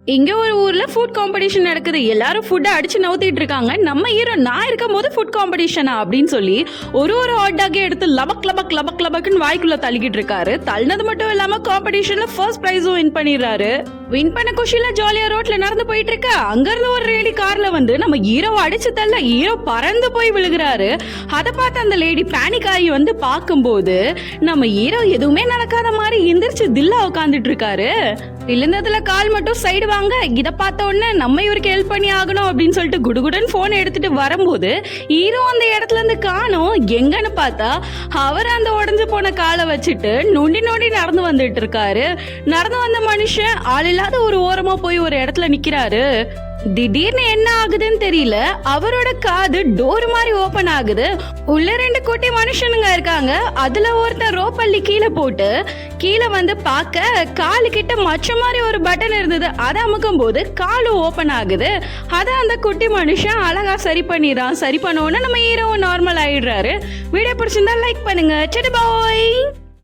இங்க ஒரு ஊர்ல ஃபுட் காம்படிஷன் நடக்குது. எல்லாரும் ஃபுட்டை அடிச்சு நவுத்திட்டு இருக்காங்க. நம்ம ஹீரோ நான் இருக்கும் போது ஃபுட் காம்படிஷனா அப்படின்னு சொல்லி ஒரு ஹாட் டாகே எடுத்து லபக் லபக் லபக் லபக்குன்னு வாய்க்குள்ள தள்ளிக்கிட்டு இருக்காரு. தள்ளினது மட்டும் இல்லாம காம்படிஷன்ல ஃபர்ஸ்ட் பிரைஸும் வின் பண்ணிடுறாரு. வின் பண்ண குஷியில ஜாலியா ரோட்ல நடந்து போயிட்டு இருக்க அங்க இருந்து ஒரு லேடி கார்ல வந்து நம்ம ஹீரோவை அடிச்சு தள்ள ஹீரோ பறந்து போய் விழுகிறாரு. அதை பார்த்து அந்த லேடி பேனிக் ஆகி வந்து பார்க்கும்போது நம்ம ஹீரோ எதுவுமே நடக்காத மாதிரி எந்திரிச்சு தில்லா உட்காந்துட்டு இருக்காரு. விழுந்ததுல கால் மட்டும் சைடு வாங்க. இதை பார்த்த உடனே நம்ம இவருக்கு ஹெல்ப் பண்ணி ஆகணும் அப்படின்னு சொல்லிட்டு குடுகுடன் போன் எடுத்துட்டு வரும்போது ஹீரோ அந்த இடத்துல இருந்து காணோம். எங்கன்னு பார்த்தா அவர் அந்த உடஞ்சு போன காலை வச்சுட்டு நொண்டி நொண்டி நடந்து வந்துட்டு இருக்காரு. நடந்து வந்த மனுஷன் ஆள் இல்லாத ஒரு ஓரமா போய் ஒரு இடத்துல நிக்கிறாரு. திடீர்னு என்ன ஆகுதுன்னு தெரியல, அவரோட காது டோர் மாதிரி ஓபன் ஆகுது. உள்ள 2 குட்டி மனுஷனுங்க இருக்காங்க. அதுல ஒருத்தர் ரோப்பள்ளி கீழே போட்டு கீழே வந்து பார்க்க காலு கிட்ட மச்ச மாதிரி ஒரு பட்டன் இருந்தது. அதை அமுக்கும் போது காலு ஓபன் ஆகுது. அதை அந்த குட்டி மனுஷன் அழகா சரி பண்ணிடுறான். சரி பண்ண உடனே நம்ம ஹீரோவும் நார்மல் ஆயிடுறாரு. வீடியோ பிடிச்சிருந்தா லைக் பண்ணுங்க. சரி பாய்.